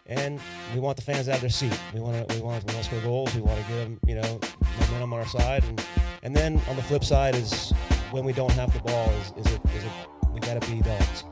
and we want the fans out of their seat. We want to score goals. We want to get them, momentum on our side, and then on the flip side is when we don't have the ball, is it we got to be dogs.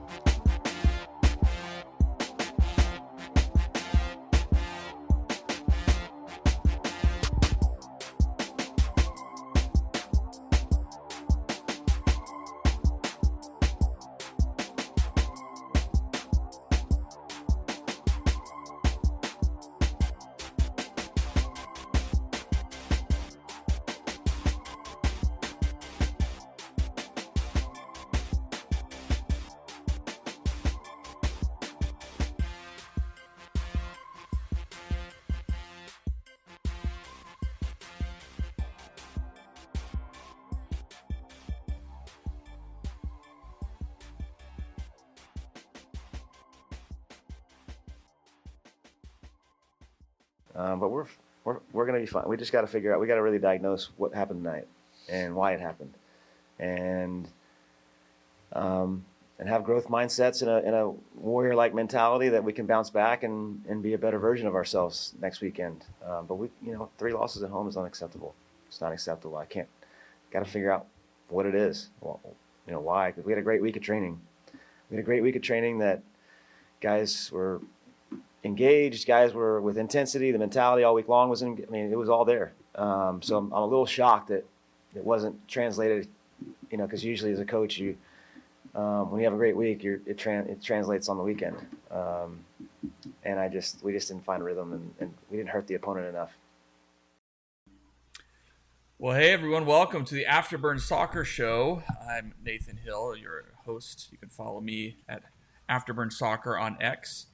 But we're going to be fine. We just got to figure out. We got to really diagnose what happened tonight and why it happened, and have growth mindsets in a warrior-like mentality that we can bounce back and be a better version of ourselves next weekend. But 3 losses at home is unacceptable. It's not acceptable. Got to figure out what it is. Well, why? Because we had a great week of training. We had a great week of training that guys were engaged, guys were with intensity. The mentality all week long was it was all there. So I'm a little shocked that it wasn't translated, because usually as a coach, when you have a great week, it translates on the weekend. And we just didn't find rhythm, and we didn't hurt the opponent enough. Well, hey everyone, welcome to the Afterburn Soccer Show. I'm Nathan Hill, your host. You can follow me at Afterburn Soccer on X.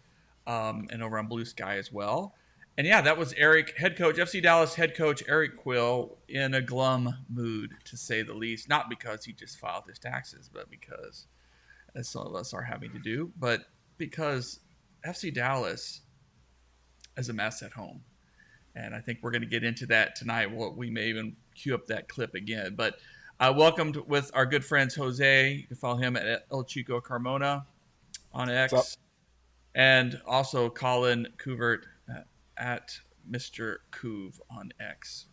And over on Blue Sky as well. And yeah, that was FC Dallas head coach Eric Quill, in a glum mood, to say the least. Not because he just filed his taxes, but because, as some of us are having to do, but because FC Dallas is a mess at home. And I think we're going to get into that tonight. We may even cue up that clip again. But I welcomed with our good friends Jose. You can follow him at El Chico Carmona on X. And also Colin Couvert at Mr. Couve on X.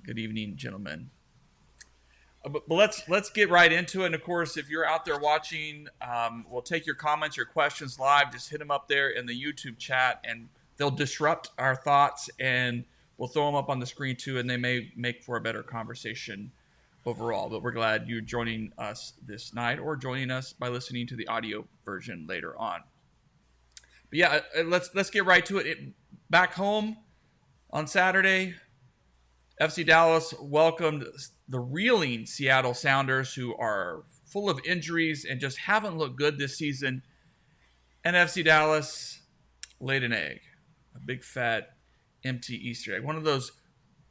Good evening, gentlemen. But let's get right into it. And of course, if you're out there watching, we'll take your comments, your questions live. Just hit them up there in the YouTube chat, and they'll disrupt our thoughts, and we'll throw them up on the screen too. And they may make for a better conversation overall. But we're glad you're joining us this night, or joining us by listening to the audio version later on. But yeah, let's get right to it. Back home on Saturday, FC Dallas welcomed the reeling Seattle Sounders, who are full of injuries and just haven't looked good this season. And FC Dallas laid an egg, a big fat empty Easter egg, one of those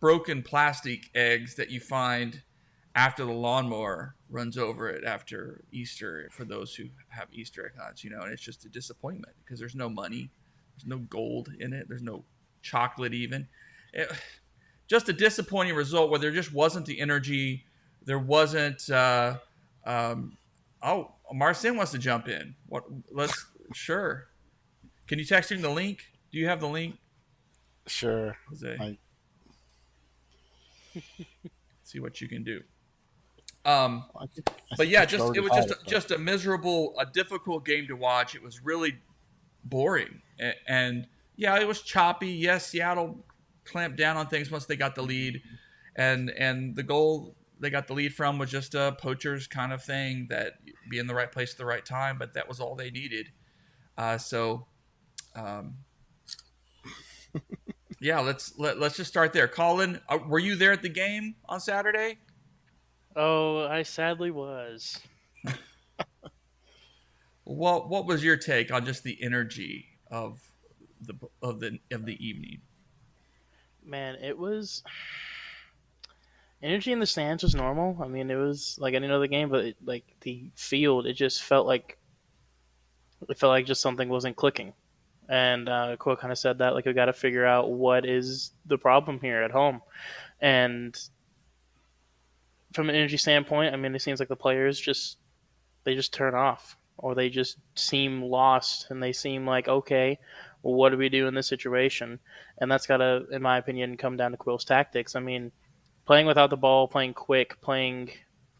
broken plastic eggs that you find after the lawnmower runs over it after Easter, for those who have Easter egg hunts, and it's just a disappointment because there's no money, there's no gold in it, there's no chocolate even. Just a disappointing result where there just wasn't the energy, there wasn't. Mar Cin wants to jump in. Sure. Can you text him the link? Do you have the link? Sure. Jose. See what you can do. But yeah, it was just a miserable, a difficult game to watch. It was really boring, and yeah, it was choppy. Yes, Seattle clamped down on things once they got the lead, and the goal they got the lead from was just a poacher's kind of thing, that be in the right place at the right time. But that was all they needed. Yeah, let's just start there. Colin, were you there at the game on Saturday? Oh, I sadly was. What was your take on just the energy of the evening? Man, it was energy in the stands was normal. I mean, it was like I didn't know the game, but the field, it just felt like just something wasn't clicking. And Quill kind of said that, we got to figure out what is the problem here at home. And from an energy standpoint, I mean, it seems like the players just turn off, or they just seem lost, and they seem like, okay, what do we do in this situation? And that's got to, in my opinion, come down to Quill's tactics. I mean, playing without the ball, playing quick, playing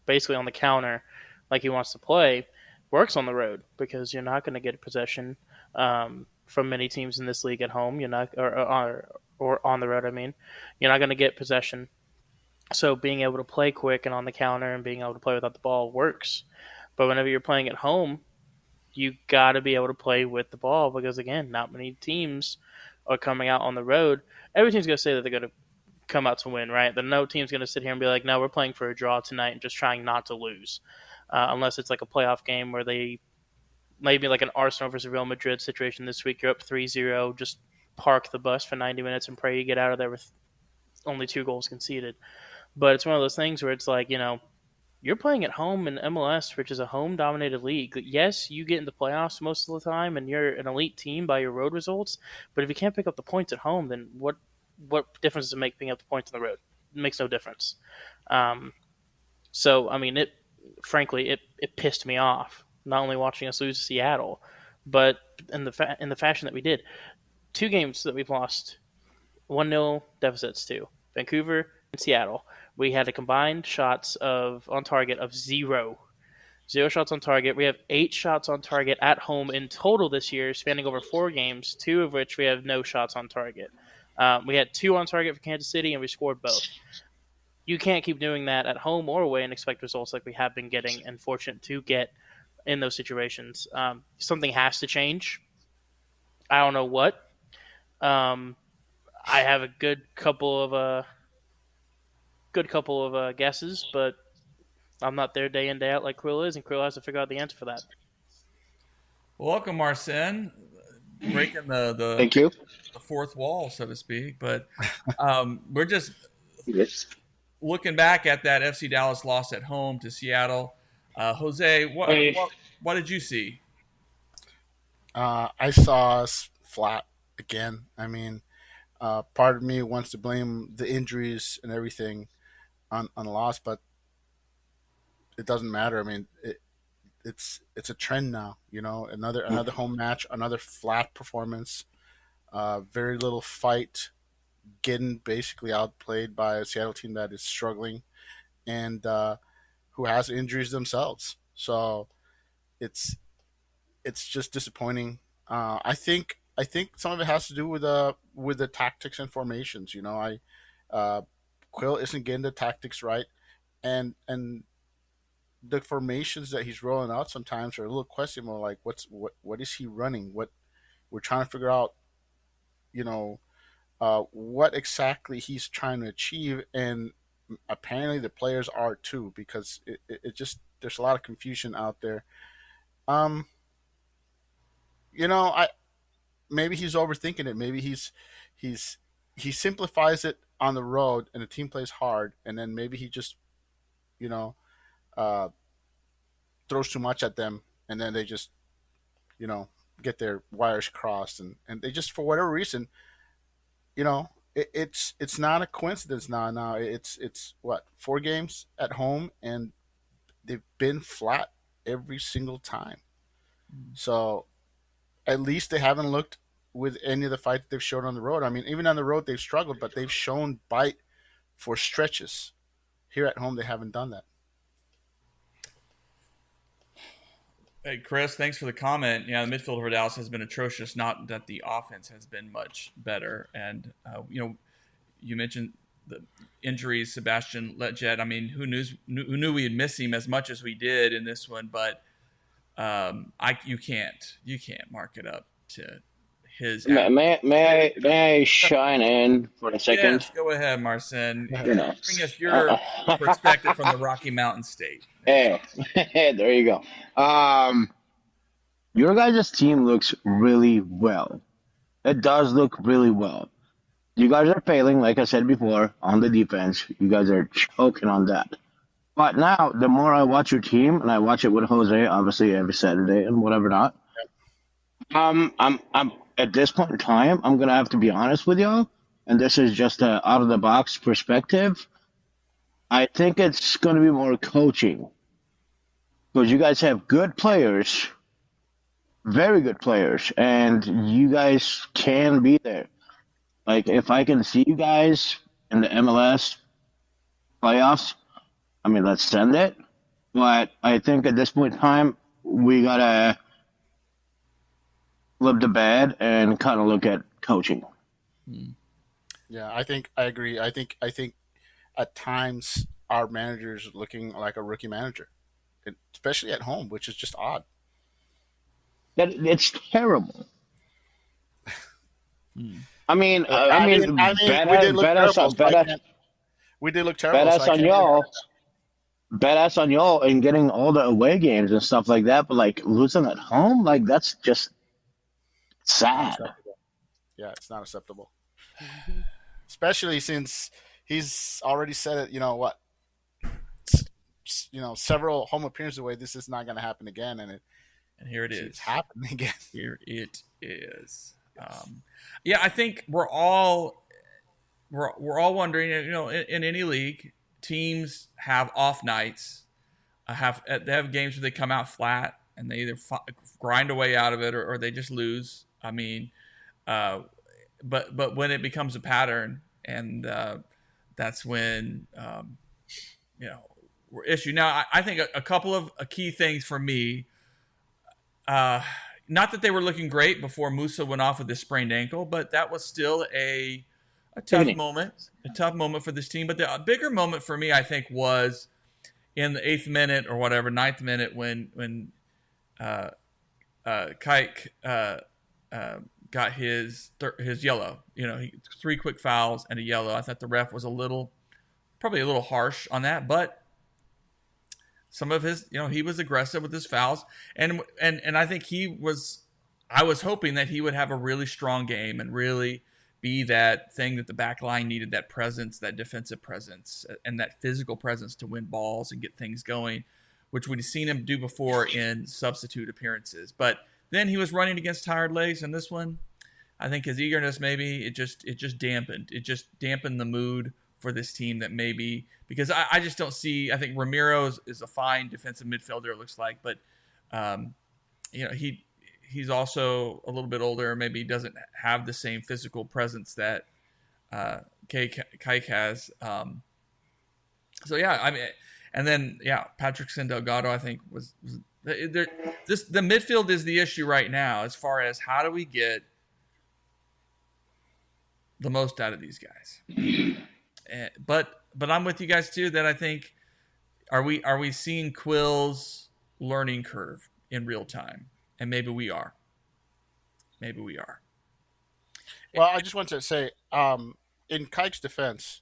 basically on the counter like he wants to play works on the road because you're not going to get possession from many teams in this league at home. You're not, or on the road. I mean, you're not going to get possession. So being able to play quick and on the counter and being able to play without the ball works. But whenever you're playing at home, you got to be able to play with the ball because again, not many teams are coming out on the road. Every team's going to say that they're going to come out to win, right? But no team's going to sit here and be like, no, we're playing for a draw tonight and just trying not to lose. Unless it's like a playoff game where they maybe like an Arsenal versus Real Madrid situation this week. You're up 3-0, just park the bus for 90 minutes and pray you get out of there with only 2 goals conceded. But it's one of those things where it's like, you're playing at home in MLS, which is a home-dominated league. Yes, you get in the playoffs most of the time, and you're an elite team by your road results. But if you can't pick up the points at home, then what difference does it make picking up the points on the road? It makes no difference. So, I mean, it pissed me off, not only watching us lose to Seattle, but in the fashion that we did. 2 games that we've lost, 1-0 deficits to Vancouver and Seattle. We had a combined shots on target of 0. 0 shots on target. We have 8 shots on target at home in total this year, spanning over 4 games, 2 of which we have no shots on target. We had 2 on target for Kansas City, and we scored both. You can't keep doing that at home or away and expect results like we have been getting and fortunate to get in those situations. Something has to change. I don't know what. I have a good couple of guesses, but I'm not there day in, day out like Quill is, and Quill has to figure out the answer for that. Welcome, Mar Cin. Breaking Thank you. the fourth wall, so to speak. But we're just Yes. looking back at that FC Dallas loss at home to Seattle. Jose, what did you see? I saw us flat again. I mean, part of me wants to blame the injuries and everything on a loss, but it doesn't matter. I mean, it's a trend now. Another home match, another flat performance, very little fight, getting basically outplayed by a Seattle team that is struggling and who has injuries themselves. So it's just disappointing. I think some of it has to do with the tactics and formations. Quill isn't getting the tactics right, and the formations that he's rolling out sometimes are a little questionable. Like what is he running? What we're trying to figure out. What exactly he's trying to achieve, and apparently the players are too, because it just there's a lot of confusion out there. Um, I maybe he's overthinking it. Maybe he simplifies it on the road, and the team plays hard, and then maybe he just you know uh, throws too much at them, and then they just you know get their wires crossed, and they just for whatever reason it's not a coincidence now. It's what 4 games at home, and they've been flat every single time. So at least they haven't looked with any of the fight that they've shown on the road. I mean, even on the road they've struggled, but they've shown bite for stretches. Here at home they haven't done that. Hey, Chris, thanks for the comment. Yeah, the midfield for Dallas has been atrocious. Not that the offense has been much better. And you mentioned the injuries, Sebastian Letjet. I mean, who knew we'd miss him as much as we did in this one? But you can't mark it up to his. May I shine in for a second? Yes, go ahead, Mar Cin. You know. Bring us your perspective from the Rocky Mountain State. Hey, there you go. Your guys' team looks really well. It does look really well. You guys are failing, like I said before, on the defense. You guys are choking on that. But now, the more I watch your team, and I watch it with Jose, obviously every Saturday and whatever not. I'm at this point in time, I'm gonna have to be honest with y'all, and this is just a out of the box perspective. I think it's gonna be more coaching because you guys have good players, very good players, and you guys can be there. Like if I can see you guys in the MLS playoffs, I mean, let's send it. But I think at this point in time, we gotta flip the bed and kind of look at coaching. Yeah, I agree. I think at times our manager's looking like a rookie manager, especially at home, which is just odd. That it's terrible. We did look terrible. So I Badass, can't. We did look terrible, so badass I on can't really. y'all, badass on y'all, and getting all the away games and stuff like that. But like losing at home, like that's just Not sad. acceptable. Yeah, it's not acceptable, especially since he's already said it. You know what? Several home appearances away. This is not going to happen again, and And here it it's is. happening again. Here it is. Yeah, I think we're all wondering. In any league, teams have off nights. They have games where they come out flat and they either grind away out of it or they just lose. I mean, but when it becomes a pattern, and that's when we're issue. Now, I think a couple of key things for me. Not that they were looking great before Musa went off with his sprained ankle, but that was still a tough moment for this team. But the bigger moment for me, I think, was in the 8th minute or whatever, 9th minute when Kike got his yellow. 3 quick fouls and a yellow. I thought the ref was probably a little harsh on that, but some of his, he was aggressive with his fouls, and I think I was hoping that he would have a really strong game and really be that thing that the back line needed, that presence, that defensive presence, and that physical presence to win balls and get things going, which we'd seen him do before in substitute appearances. But then he was running against tired legs, and this one, I think his eagerness, maybe it just dampened the mood for this team, that maybe because I just don't see. I think Ramiro is a fine defensive midfielder, it looks like, but he's also a little bit older. Maybe he doesn't have the same physical presence that Kike has. So yeah, I mean, and then Patrick Delgado, I think was there. The midfield is the issue right now as far as how do we get the most out of these guys. But I'm with you guys too that I think are we seeing Quill's learning curve in real time? And maybe we are. Well, I just want to say, in Kike's defense,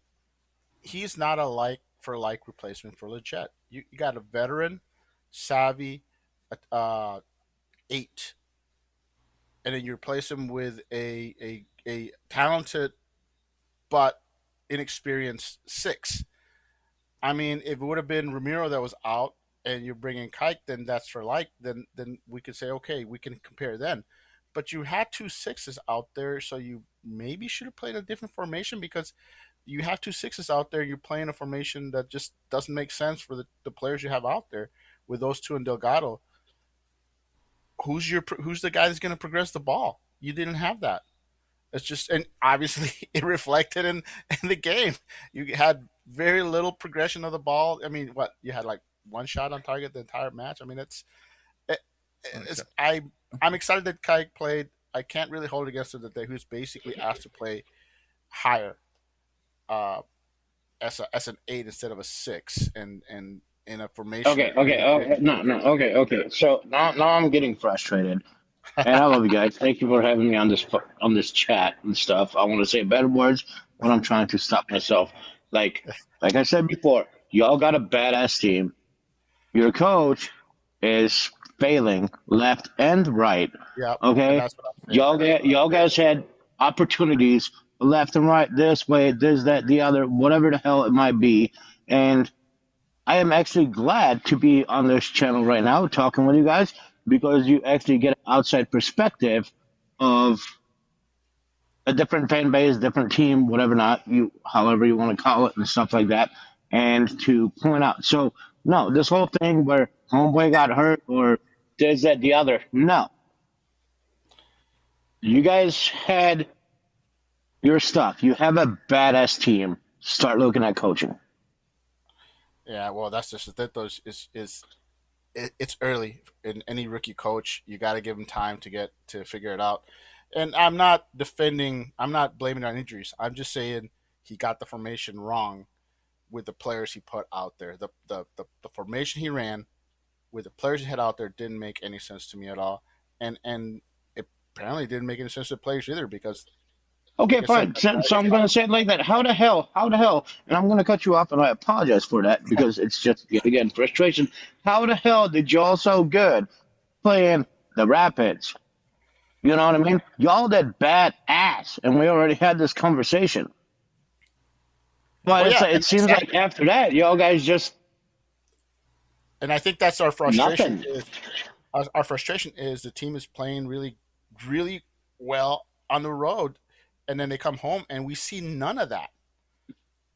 he's not a like for like replacement for Leggett. You got a veteran, savvy, 8, and then you replace him with a talented but inexperienced 6. I mean, if it would have been Ramiro that was out and you're bringing Kike, then that's for like. Then we could say, okay, we can compare then. But you had 2 6s out there, so you maybe should have played a different formation, because you have 2 6s out there. You're playing a formation that just doesn't make sense for the players you have out there with those 2 and Delgado. Who's the guy that's going to progress the ball? You didn't have that. It's just, and obviously it reflected in the game. You had very little progression of the ball. I mean, you had like 1 shot on target the entire match. I mean, I'm excited that Kike played. I can't really hold it against him that who's basically asked to play higher, as an 8 instead of a 6, and in a formation. Okay. No. Okay. So now I'm getting frustrated. And I love you guys. Thank you for having me on this chat and stuff. I want to say better words when I'm trying to stop myself. Like I said before, y'all got a badass team. Your coach is failing left and right. Yeah. Okay. Y'all guys had opportunities left and right, this way, this, that, the other, whatever the hell it might be. And I am actually glad to be on this channel right now talking with you guys, because you actually get an outside perspective of a different fan base, different team, however you want to call it and stuff like that, and to point out. So, no, this whole thing where homeboy got hurt or this, that, the other, no. You guys had your stuff. You have a badass team. Start looking at coaching. Yeah, well, that's just that. Those it's early in any rookie coach. You got to give him time to get to figure it out. And I'm not defending. I'm not blaming it on injuries. I'm just saying he got the formation wrong with the players he put out there. The formation he ran with the players he had out there didn't make any sense to me at all. And it apparently didn't make any sense to the players either because, Okay, like I said, fine. So I'm going to say it like that. How the hell, and I'm going to cut you off, and I apologize for that because it's just, yet again, frustration. How the hell did y'all so good playing the Rapids? You know what I mean? Y'all did bad ass, and we already had this conversation. But well, it's yeah, like, it seems like after that, y'all guys just and I think that's our frustration. nothing. Is our frustration is the team is playing really, really well on the road, and then they come home and we see none of that.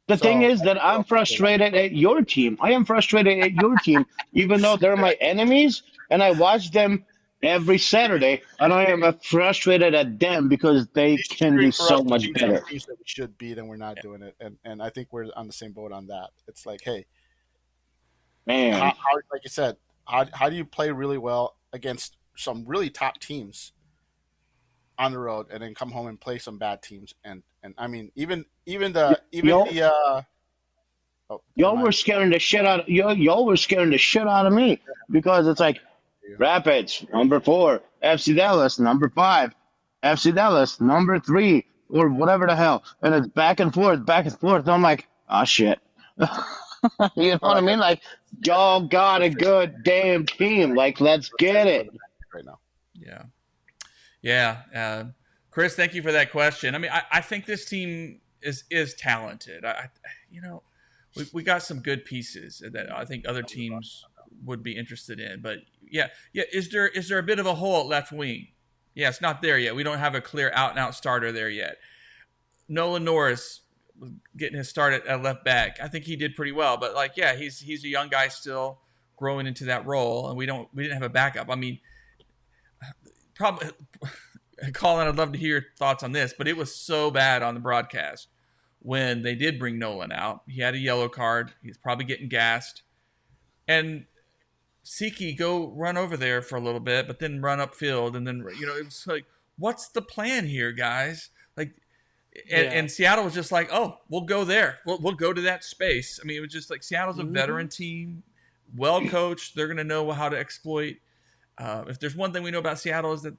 The thing So is that I'm frustrated at your team. I am frustrated at your team, even though they're my enemies, and I watch them every Saturday, and I am frustrated at them because they he's can do cheering for us so to much beat some better. teams that we should beat, and we're not doing it. And I think we're on the same boat on that. It's like, hey, Man, like you said, how do you play really well against some really top teams on the road, and then come home and play some bad teams? And I mean, even y'all, the oh, never y'all were mind. scaring the shit out. Y'all were scaring the shit out of me because it's like Rapids number 4, FC Dallas number 5, FC Dallas number 3, or whatever the hell, and it's back and forth, back and forth. And I'm like, oh shit. You know Well, what I mean? Like, y'all got a good damn team. Like, let's get it. right now. Yeah. Yeah. Chris, thank you for that question. I mean, I think this team is talented. You know, we got some good pieces that I think other teams would be interested in. But yeah. Is there a bit of a hole at left wing? Yeah, it's not there yet. We don't have a clear out and out starter there yet. Nolan Norris was getting his start at left back. I think he did pretty well. But like, yeah, he's a young guy still growing into that role, and we didn't have a backup. I mean, probably. Colin, I'd love to hear your thoughts on this, but it was so bad on the broadcast when they did bring Nolan out. He had a yellow card. He's probably getting gassed. And Siki, go run over there for a little bit, but then run upfield. And then, it was like, what's the plan here, guys? Like, and Seattle was just like, oh, we'll go there. We'll go to that space. I mean, it was just like Seattle's a veteran team, well coached. They're going to know how to exploit. If there's one thing we know about Seattle is that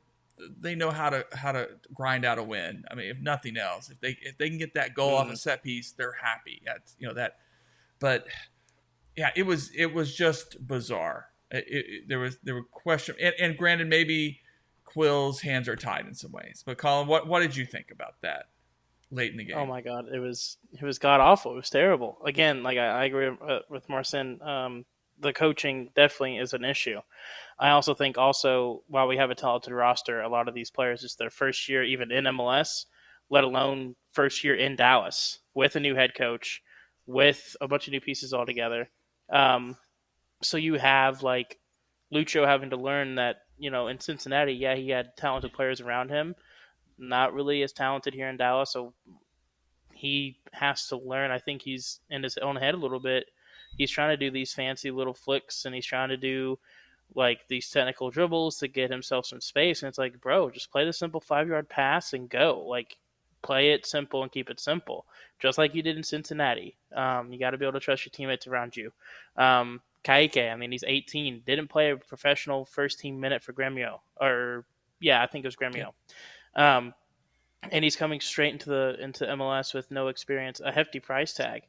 they know how to grind out a win. I mean, if nothing else, if they can get that goal off a set piece, they're happy. That. But yeah, it was just bizarre. There were questions, and granted, maybe Quill's hands are tied in some ways. But Colin, what did you think about that late in the game? Oh my god, it was god awful. It was terrible. Again, like I agree with Mar Cin. The coaching definitely is an issue. I also think while we have a talented roster, a lot of these players, it's their first year even in MLS, let alone first year in Dallas with a new head coach, with a bunch of new pieces all together. So you have like Lucho having to learn that, in Cincinnati, yeah, he had talented players around him, not really as talented here in Dallas. So he has to learn. I think he's in his own head a little bit. He's trying to do these fancy little flicks, and he's trying to do like these technical dribbles to get himself some space. And it's like, bro, just play the simple 5-yard pass and go. Like, play it simple and keep it simple, just like you did in Cincinnati. You got to be able to trust your teammates around you. Kaike, I mean, he's 18, didn't play a professional first team minute for Gremio, I think it was Gremio. And he's coming straight into MLS with no experience, a hefty price tag.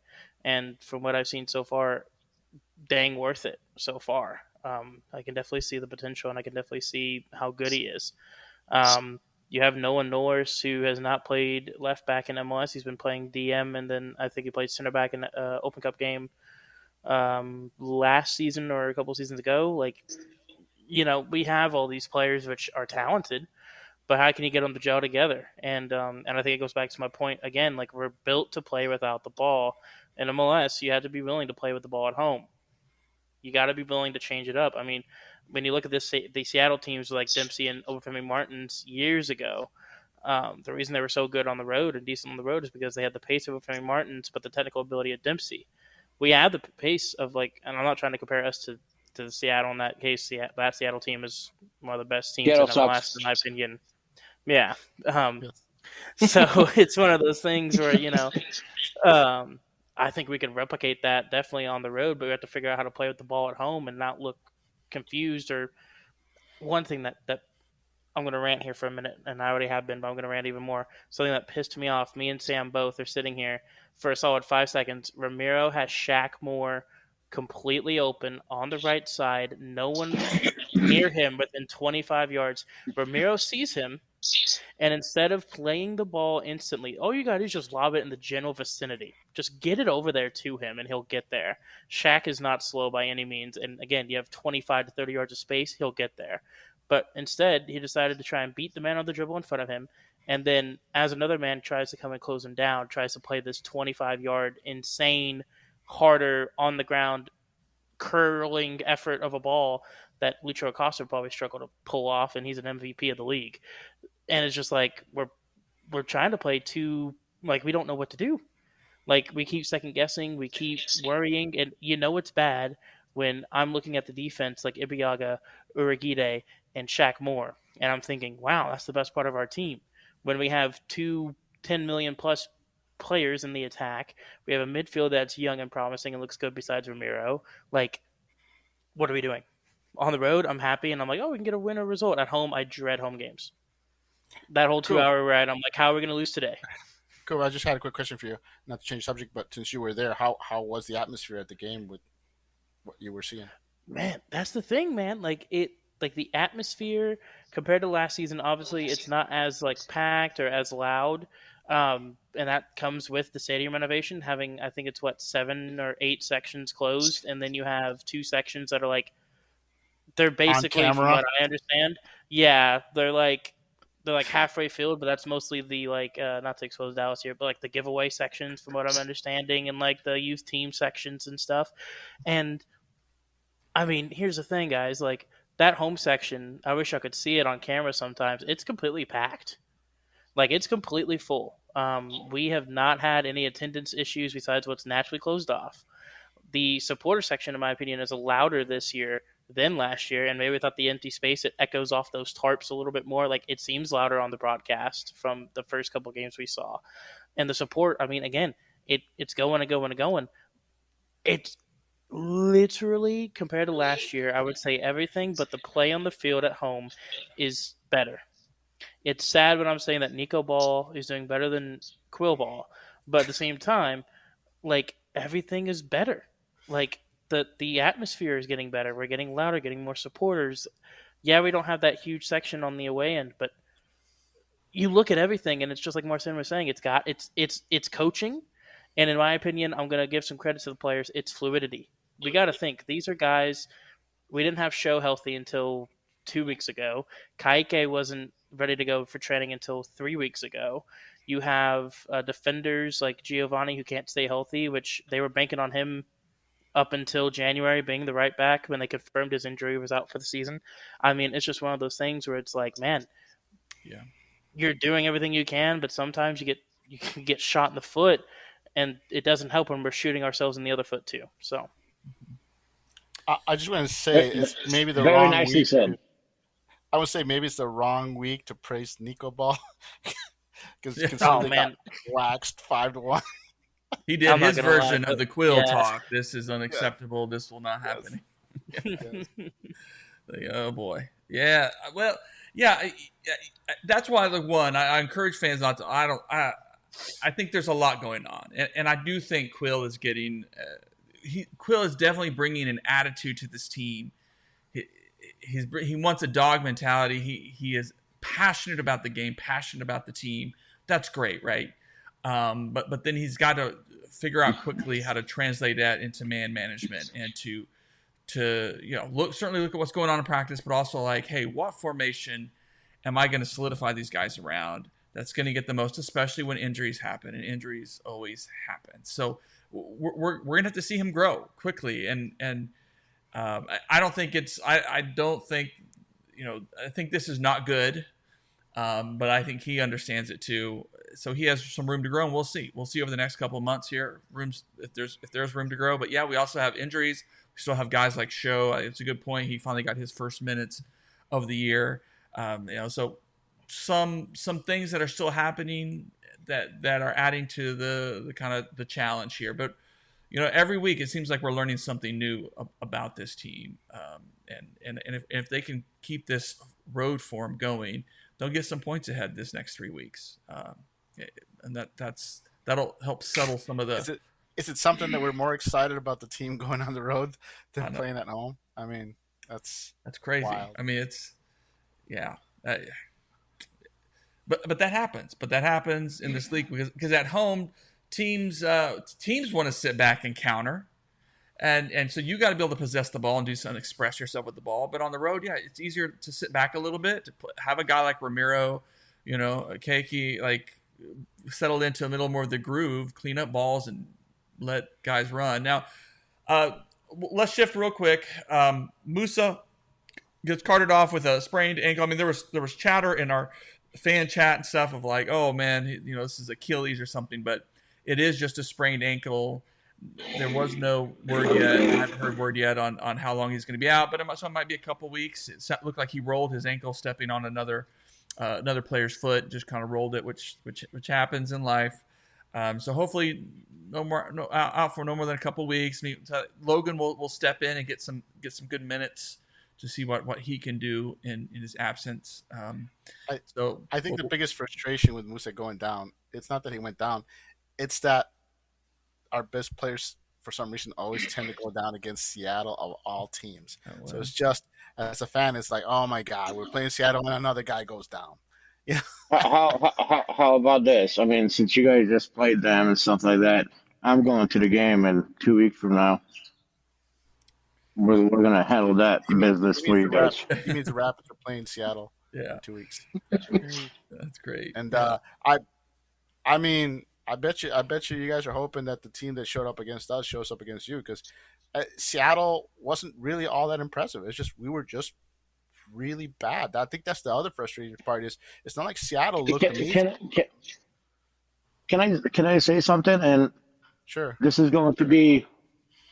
And from what I've seen so far, dang worth it so far. I can definitely see the potential, and I can definitely see how good he is. You have Nolan Norris, who has not played left back in MLS. He's been playing DM, and then I think he played center back in the Open Cup game last season or a couple seasons ago. Like, we have all these players which are talented, but how can you get them to gel together? And I think it goes back to my point again. Like, we're built to play without the ball. In MLS, you had to be willing to play with the ball at home. You got to be willing to change it up. I mean, when you look at the Seattle teams like Dempsey and Obafemi Martins years ago, The reason they were so good on the road and decent on the road is because they had the pace of a Fleming Martins, but the technical ability of Dempsey. We had the pace of and I'm not trying to compare us to Seattle in that case. That Seattle team is one of the best teams Seattle in MLS, sucks. in my opinion. Yeah. Yes. So it's one of those things where, I think we can replicate that definitely on the road, but we have to figure out how to play with the ball at home and not look confused. Or one thing that I'm going to rant here for a minute, and I already have been, but I'm going to rant even more. Something that pissed me off. Me and Sam both are sitting here for a solid 5 seconds. Ramiro has Shaq Moore completely open on the right side. No one near him within 25 yards. Ramiro sees him, and instead of playing the ball instantly, all you got to do is just lob it in the general vicinity. Just get it over there to him, and he'll get there. Shaq is not slow by any means. And again, you have 25 to 30 yards of space, he'll get there. But instead, he decided to try and beat the man on the dribble in front of him. And then, as another man tries to come and close him down, tries to play this 25-yard, insane, harder, on the ground, curling effort of a ball that Lucho Acosta would probably struggle to pull off, and he's an MVP of the league. And it's just like we're trying to play we don't know what to do. We keep second guessing, we keep worrying, and it's bad when I'm looking at the defense like Ibiaga, Uragide, and Shaq Moore, and I'm thinking, wow, that's the best part of our team. When we have 10 million plus players in the attack, we have a midfield that's young and promising and looks good besides Ramiro. What are we doing? On the road, I'm happy, and I'm like, oh, we can get a win or result. At home, I dread home games. That whole 2-hour ride, I'm like, how are we going to lose today? Cool. I just had a quick question for you. Not to change subject, but since you were there, how was the atmosphere at the game with what you were seeing? Man, that's the thing, man. The atmosphere compared to last season, obviously it's not as packed or as loud. And that comes with the stadium renovation, having, I think it's 7 or 8 sections closed, and then you have 2 sections that are they're basically, from what I understand, yeah, they're halfway filled, but that's mostly the not to expose Dallas here, but the giveaway sections, from what I'm understanding, and the youth team sections and stuff. And I mean, here's the thing, guys. That home section, I wish I could see it on camera sometimes. It's completely packed. It's completely full. We have not had any attendance issues besides what's naturally closed off. The supporter section, in my opinion, is louder this year than last year, and maybe without the empty space, it echoes off those tarps a little bit more. It seems louder on the broadcast from the first couple games we saw. And the support, I mean, again, it's going and going and going. It's literally, compared to last year, I would say everything but the play on the field at home is better. It's sad when I'm saying that Nico Ball is doing better than Quill Ball, but at the same time, everything is better. The atmosphere is getting better. We're getting louder, getting more supporters. Yeah, we don't have that huge section on the away end, but you look at everything, and it's just like Mar Cin was saying. It's coaching, and in my opinion, I'm gonna give some credit to the players. It's fluidity. We got to think these are guys. We didn't have Show healthy until 2 weeks ago. Kaike wasn't ready to go for training until 3 weeks ago. You have defenders like Giovanni who can't stay healthy, which they were banking on him up until January being the right back when they confirmed his injury was out for the season. I mean, it's just one of those things where it's man, yeah, you're doing everything you can, but sometimes you can get shot in the foot, and it doesn't help when we're shooting ourselves in the other foot too. So I just want to say it's maybe the Very wrong nicely week. said. I would say maybe it's the wrong week to praise Nico Ball because they man, got waxed 5-1. he did his version lie, of the Quill yeah. talk. This is unacceptable. This will not happen. Yes. Oh boy, yeah. Well, yeah. That's why I encourage fans not to. I think there's a lot going on, and I do think Quill is getting. Quill is definitely bringing an attitude to this team. He wants a dog mentality. He is passionate about the game, passionate about the team. That's great, right? But then he's got to figure out quickly how to translate that into man management and to certainly look at what's going on in practice, but also hey, what formation am I going to solidify these guys around that's going to get the most, especially when injuries happen, and injuries always happen. So we're going to have to see him grow quickly, and I don't think I think this is not good. But I think he understands it too. So he has some room to grow, and we'll see. We'll see over the next couple of months here, if there's room to grow. But yeah, we also have injuries. We still have guys like Show. It's a good point. He finally got his first minutes of the year. So some things that are still happening that are adding to the kind of the challenge here. But every week it seems like we're learning something new about this team. And if they can keep this road form going, they'll get some points ahead this next 3 weeks. And that'll help settle some of the. Is it something that we're more excited about the team going on the road than playing at home? I mean, that's crazy. Wild. I mean, it's but that happens. But that happens in this league because at home teams want to sit back and counter. And so you got to be able to possess the ball and do something, express yourself with the ball. But on the road, it's easier to sit back a little bit, to have a guy like Ramiro, Keiki, like settled into a little more of the groove, clean up balls and let guys run. Now, let's shift real quick. Musa gets carted off with a sprained ankle. I mean, there was chatter in our fan chat and stuff of like, oh man, this is Achilles or something, but it is just a sprained ankle. There was no word yet. I haven't heard word yet on how long he's going to be out, but it might be a couple weeks. It looked like he rolled his ankle stepping on another player's foot, just kind of rolled it, which happens in life. So hopefully out for no more than a couple weeks. Logan will step in and get some good minutes to see what he can do in his absence. I think the biggest frustration with Musa going down, it's not that he went down, it's that our best players, for some reason, always tend to go down against Seattle of all teams. Oh, wow. So it's just, as a fan, it's like, oh my God, we're playing Seattle and another guy goes down. Yeah. How about this? I mean, since you guys just played them and stuff like that, I'm going to the game in 2 weeks from now. We're going to handle that business for you guys. He means the Rapids are playing Seattle in 2 weeks. That's great. And I mean, I bet you you guys are hoping that the team that showed up against us shows up against you, because Seattle wasn't really all that impressive. It's just we were just really bad. I think that's the other frustrating part is it's not like Seattle looked amazing. Can I say something? And sure, this is going to be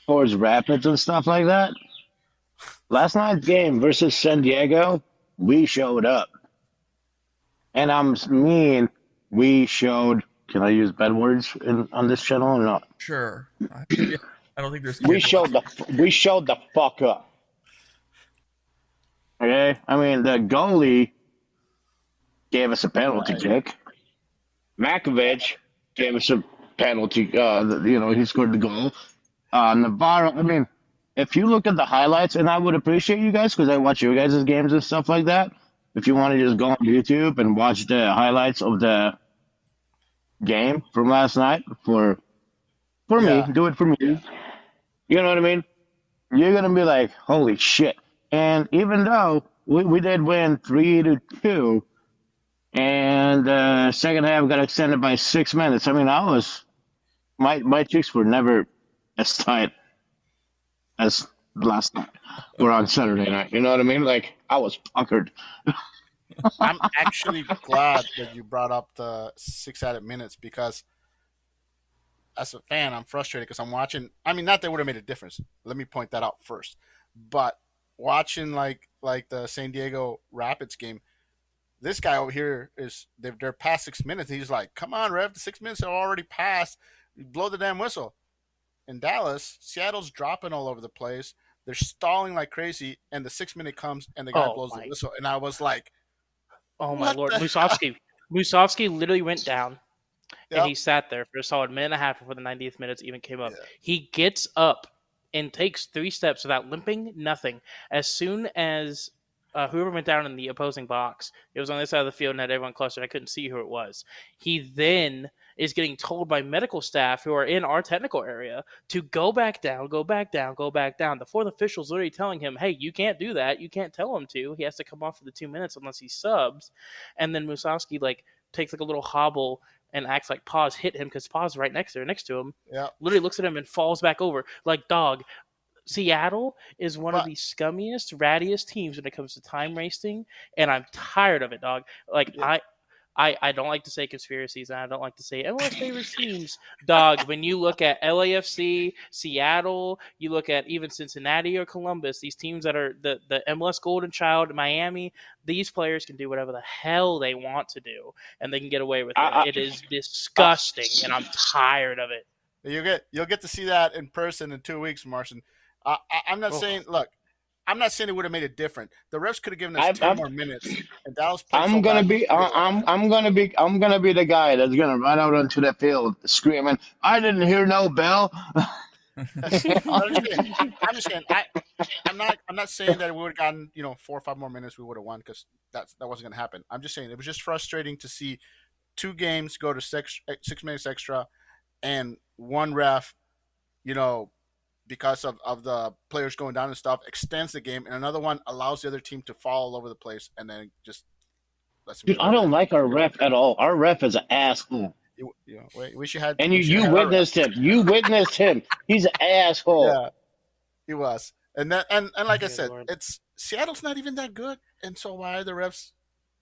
towards Rapids and stuff like that. Last night's game versus San Diego, we showed up, and we showed. Can I use bad words on this channel or not? Sure. I don't think there's. We showed the fuck up. Okay, I mean the goalie gave us a penalty kick. Makovich gave us a penalty. He scored the goal. Navarro. I mean, if you look at the highlights, and I would appreciate you guys because I watch your guys' games and stuff like that. If you want to just go on YouTube and watch the highlights of the game from last night for me, do it for me. You know what I mean? You're gonna be like, holy shit. And even though we did win 3-2, and second half got extended by 6 minutes. I mean, my cheeks were never as tight as last night or on Saturday night. You know what I mean? Like I was puckered. I'm actually glad that you brought up the 6 added minutes, because as a fan, I'm frustrated because I'm watching. I mean, not that it would have made a difference. Let me point that out first. But watching like the San Diego Rapids game, this guy over here they're past 6 minutes. He's like, "Come on, Rev, the 6 minutes are already passed. Blow the damn whistle." In Dallas, Seattle's dropping all over the place. They're stalling like crazy, and the 6 minute comes and the guy blows the whistle, and I was like, "Oh my lord!" Musovsky literally went down, and he sat there for a solid minute and a half before the 90th minutes even came up. Yeah. He gets up and takes 3 steps without limping, nothing. As soon as whoever went down in the opposing box, it was on this side of the field and had everyone clustered. I couldn't see who it was. He then is getting told by medical staff who are in our technical area to go back down. The fourth official's literally telling him, hey, you can't do that. You can't tell him to. He has to come off for the 2 minutes unless he subs. And then Musovsky takes a little hobble and acts like Paz hit him because Paz is right next to him. Yeah. Literally looks at him and falls back over. Like, dog, Seattle is one of But the scummiest, rattiest teams when it comes to time wasting, and I'm tired of it, dog. Like yeah, I don't like to say conspiracies, and I don't like to say MLS favorites teams, dog. When you look at LAFC, Seattle, you look at even Cincinnati or Columbus, these teams that are the MLS Golden Child, Miami, these players can do whatever the hell they want to do, and they can get away with it. I, It is I, disgusting, and I'm tired of it. you'll get to see that in person in 2 weeks, Marcin. I'm not Oh. saying. Look, I'm not saying it would have made it different. The refs could have given us I, 10 I, more minutes, and Dallas played so I'm gonna bad. be I'm gonna be the guy that's gonna run out onto the field screaming, "I didn't hear no bell." I'm just saying. I'm not saying that we would have gotten 4 or 5 more minutes. We would have won because that wasn't going to happen. I'm just saying it was just frustrating to see 2 games go to 6 minutes extra, and one ref, because of the players going down and stuff, extends the game, and another one allows the other team to fall all over the place, and then just lets them Dude, get I away with don't it. like our ref at all. Our ref is an asshole, We should have and we should you have had our ref. witnessed him. You witnessed him. He's an asshole. Yeah, he was, and like I Good said, Lord. it's Seattle's not even that good, and so why are the refs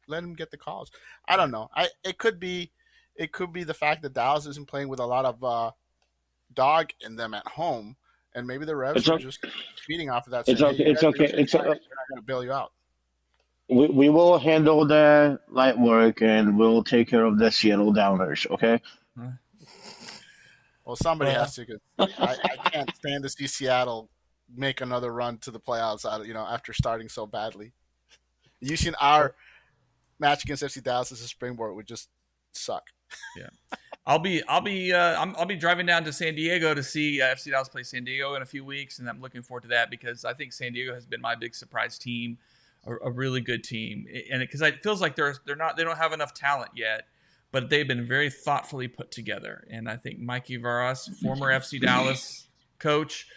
let him get the calls? I don't know. It could be the fact that Dallas isn't playing with a lot of dog in them at home, and maybe the refs It's are okay. just feeding off of that, It's saying, "Hey, okay. you It's guys are okay. usually fine. We're not going to bail you out." We will handle the light work, and we'll take care of the Seattle Downers. Okay. Well, somebody Well, has to. 'Cause I can't stand to see Seattle make another run to the playoffs. After starting so badly. Using our match against FC Dallas as a springboard would just suck. Yeah, I'll be driving down to San Diego to see FC Dallas play San Diego in a few weeks, and I'm looking forward to that because I think San Diego has been my big surprise team, a really good team, and because it feels like they don't have enough talent yet, but they've been very thoughtfully put together, and I think Mikey Varas, former FC Dallas coach,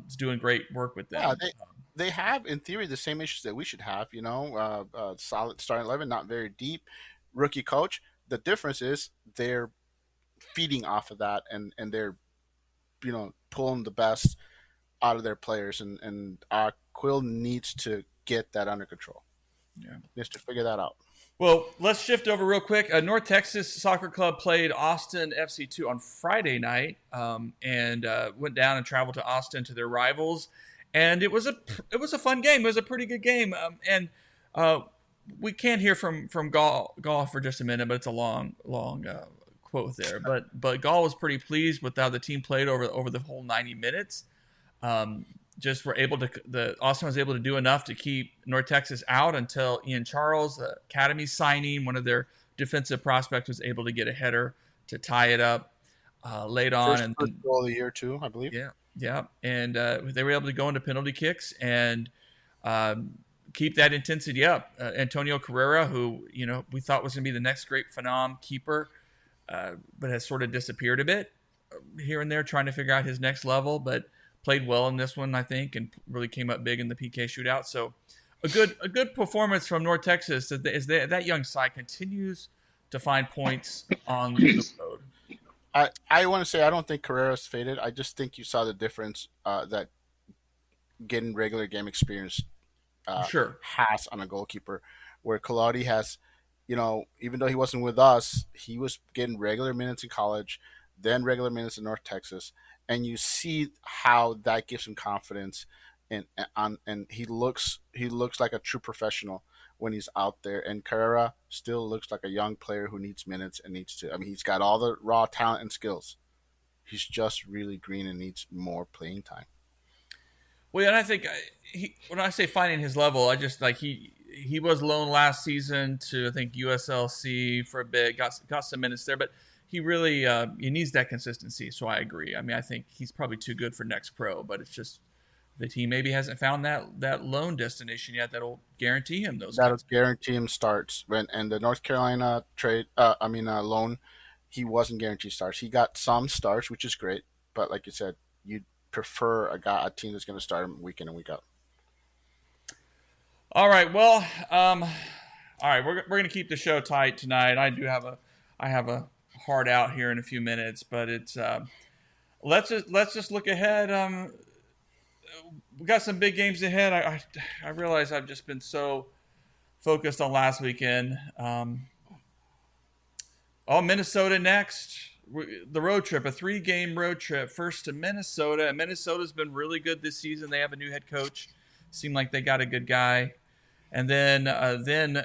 is doing great work with them. Yeah, they have in theory the same issues that we should have. Solid starting 11, not very deep, rookie coach. The difference is they're feeding off of that, and they're pulling the best out of their players, and Quill needs to get that under control. Yeah. Needs to figure that out. Well, let's shift over real quick. North Texas Soccer Club played Austin FC2 on Friday night, and went down and traveled to Austin to their rivals, and it was a fun game. It was a pretty good game, and we can't hear from Gall for just a minute, but it's a long quote there. But Gall was pretty pleased with how the team played over the whole 90 minutes. Just were able to Austin was able to do enough to keep North Texas out until Ian Charles, the academy signing, one of their defensive prospects, was able to get a header to tie it up late on. First goal of the year too, I believe. Yeah, and they were able to go into penalty kicks and keep that intensity up. Antonio Carrera, who we thought was going to be the next great phenom keeper, but has sort of disappeared a bit here and there, trying to figure out his next level, but played well in this one, I think, and really came up big in the PK shootout. So a good performance from North Texas as that young side continues to find points on the road. I want to say I don't think Carrera's faded. I just think you saw the difference that getting regular game experience Sure. has on a goalkeeper, where Colautti has, even though he wasn't with us, he was getting regular minutes in college, then regular minutes in North Texas, and you see how that gives him confidence, and he looks like a true professional when he's out there. And Carrera still looks like a young player who needs minutes and needs to. I mean, he's got all the raw talent and skills. He's just really green and needs more playing time. Well, and I think when I say finding his level, I just like he was loaned last season to, I think, USLC for a bit, got some minutes there, but he really he needs that consistency. So I agree. I mean, I think he's probably too good for next pro, but it's just that he maybe hasn't found that loan destination yet that'll guarantee him those. That'll guarantee him starts. And the North Carolina loan, he wasn't guaranteed starts. He got some starts, which is great, but like you said, you'd prefer a team that's going to start him week in and week out. All right. Well, all right. We're going to keep the show tight tonight. I have a hard out here in a few minutes, but it's let's just look ahead. we got some big games ahead. I realize I've just been so focused on last weekend. Minnesota next. The road trip, a 3-game road trip. First to Minnesota. Minnesota's been really good this season. They have a new head coach. Seemed like they got a good guy. And then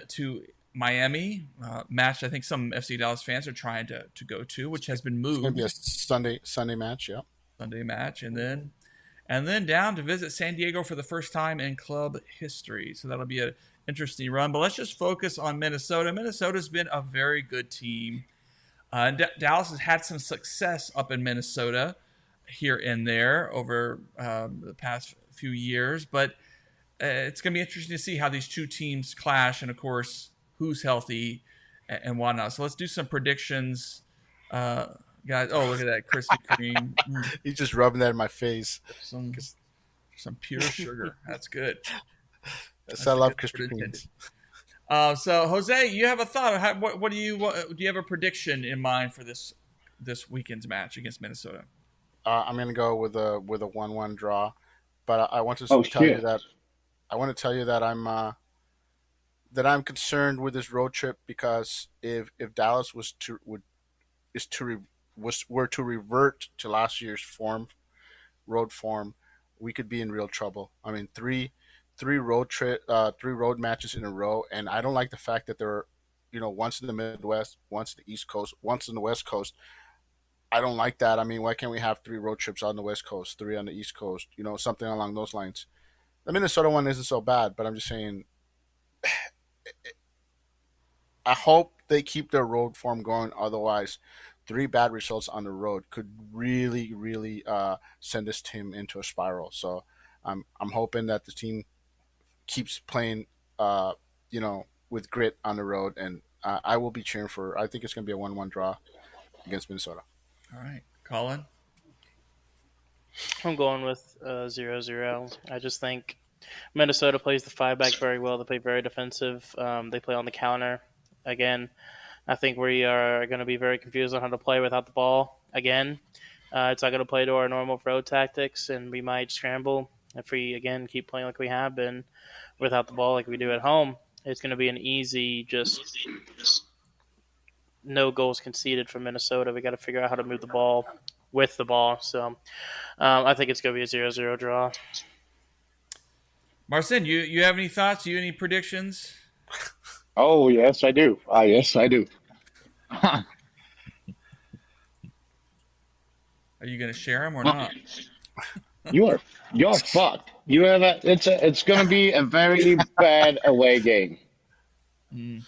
to Miami, match I think some FC Dallas fans are trying to go to, which has been moved. It's going to be a Sunday match, yeah. Sunday match. And then down to visit San Diego for the first time in club history. So that'll be an interesting run. But let's just focus on Minnesota. Minnesota's been a very good team. Dallas has had some success up in Minnesota here and there over the past few years. But it's going to be interesting to see how these two teams clash. And, of course, who's healthy and whatnot. So let's do some predictions. Guys, look at that Krispy Kreme. He's just rubbing that in my face. Some pure sugar. That's good. I love Krispy Kremes. So Jose, you have a thought? What do you have a prediction in mind for this weekend's match against Minnesota? I'm going to go with a 1-1 draw, but I want to tell you that I'm concerned with this road trip because if Dallas were to revert to last year's road form, we could be in real trouble. I mean, three road matches in a row, and I don't like the fact that they're, once in the Midwest, once in the East Coast, once in the West Coast. I don't like that. I mean, why can't we have 3 road trips on the West Coast, 3 on the East Coast, something along those lines. The Minnesota one isn't so bad, but I'm just saying, I hope they keep their road form going. Otherwise, 3 bad results on the road could really, really send this team into a spiral. So I'm hoping that the team keeps playing, with grit on the road, and I will be cheering for. I think it's going to be a 1-1 draw against Minnesota. All right, Colin. I'm going with 0-0. I just think Minnesota plays the 5-back very well. They play very defensive. They play on the counter. Again, I think we are going to be very confused on how to play without the ball. Again, it's not going to play to our normal road tactics, and we might scramble if we, again, keep playing like we have been without the ball like we do at home. It's going to be an easy, just no goals conceded for Minnesota. We got to figure out how to move the ball with the ball. So I think it's going to be a 0-0 draw. Mar Cin, you have any thoughts? Any predictions? Oh, yes, I do. Yes, I do. Are you going to share them or not? You're fucked. It's going to be a very bad away game. Mm.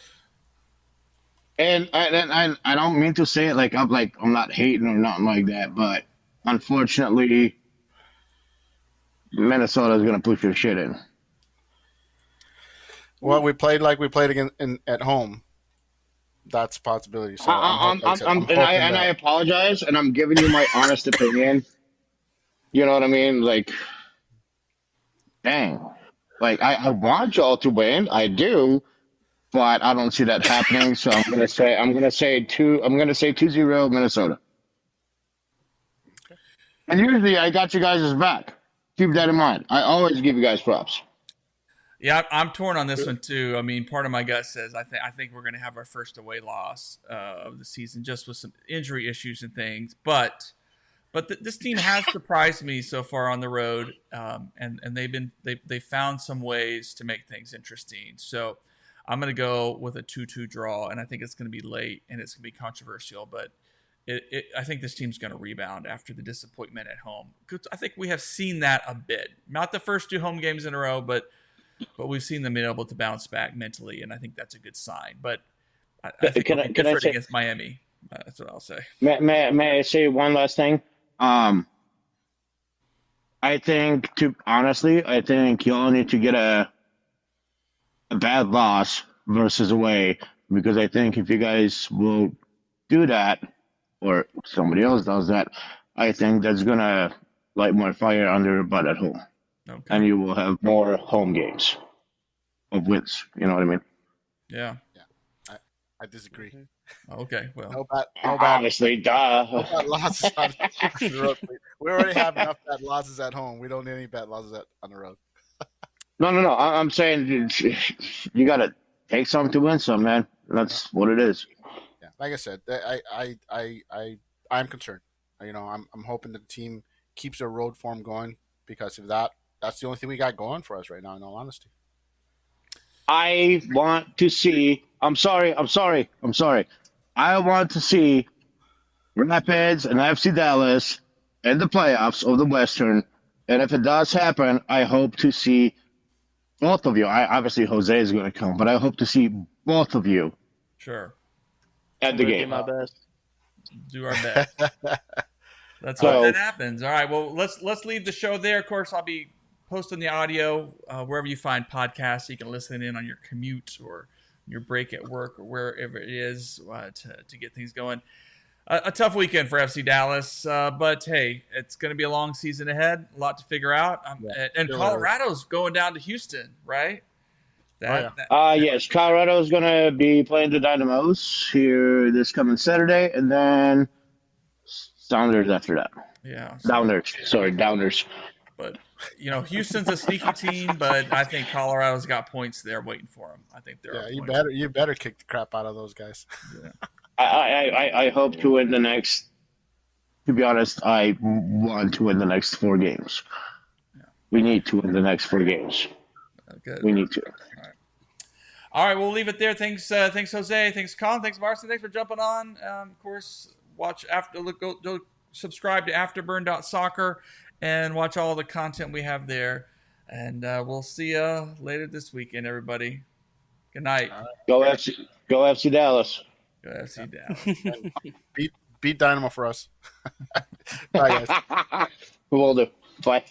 And I don't mean to say it like I'm not hating or nothing like that, but unfortunately, Minnesota is going to push your shit in. Well, we played like we played again at home. That's a possibility. So I apologize, and I'm giving you my honest opinion. You know what I mean? Like, dang. Like, I want y'all to win. I do. But I don't see that happening, so I'm gonna say 2-0 Minnesota. And usually I got you guys' back. Keep that in mind. I always give you guys props. Yeah, I'm torn on this one too. I mean, part of my gut says I think we're going to have our first away loss of the season, just with some injury issues and things. But this team has surprised me so far on the road, and they found some ways to make things interesting. So I'm going to go with a 2-2 draw, and I think it's going to be late and it's going to be controversial. But I think this team's going to rebound after the disappointment at home. I think we have seen that a bit. Not the first 2 home games in a row, but we've seen them be able to bounce back mentally, and I think that's a good sign. But I think it'll be different against Miami. That's what I'll say. May I say one last thing? I think y'all need to get a bad loss versus away, because I think if you guys will do that, or somebody else does that, I think that's gonna light more fire under your butt at home. Okay. And you will have more home games of wins. You know what I mean? Yeah. I disagree. Okay. Well, no bad. Honestly, duh. No bad losses on the road. We already have enough bad losses at home. We don't need any bad losses on the road. No. I'm saying you got to take some to win some, man. That's what it is. Yeah, like I said, I'm concerned. I'm hoping that the team keeps their road form going because if that's the only thing we got going for us right now. In all honesty, I want to see. I'm sorry. I want to see Rapids and FC Dallas in the playoffs of the Western. And if it does happen, I hope to see both of you. Obviously Jose is going to come, but I hope to see both of you Sure. at I'm the gonna do game. my best. Do our best. Let's So- hope that happens. All right. Well, let's leave the show there. Of course, I'll be posting the audio wherever you find podcasts. You can listen in on your commute or your break at work or wherever it is to get things going. A tough weekend for FC Dallas, but hey, it's going to be a long season ahead. A lot to figure out. And Colorado's going down to Houston, right? Yes, Colorado is going to be playing the Dynamos here this coming Saturday, and then Sounders after that. Yeah. Downers. But Houston's a sneaky team, but I think Colorado's got points there waiting for them. I think they're you better kick the crap out of those guys. Yeah. I hope to win the next. To be honest, I want to win the next 4 games. Yeah. We need to win the next 4 games. Good. We need to. All right, we'll leave it there. Thanks, Jose. Thanks, Colin. Thanks, Mar Cin. Thanks for jumping on. Of course, go subscribe to Afterburn.soccer and watch all the content we have there. And we'll see you later this weekend, everybody. Good night. Go FC Dallas. Go FC Dallas. Beat Dynamo for us. Bye, guys. We will do. Bye.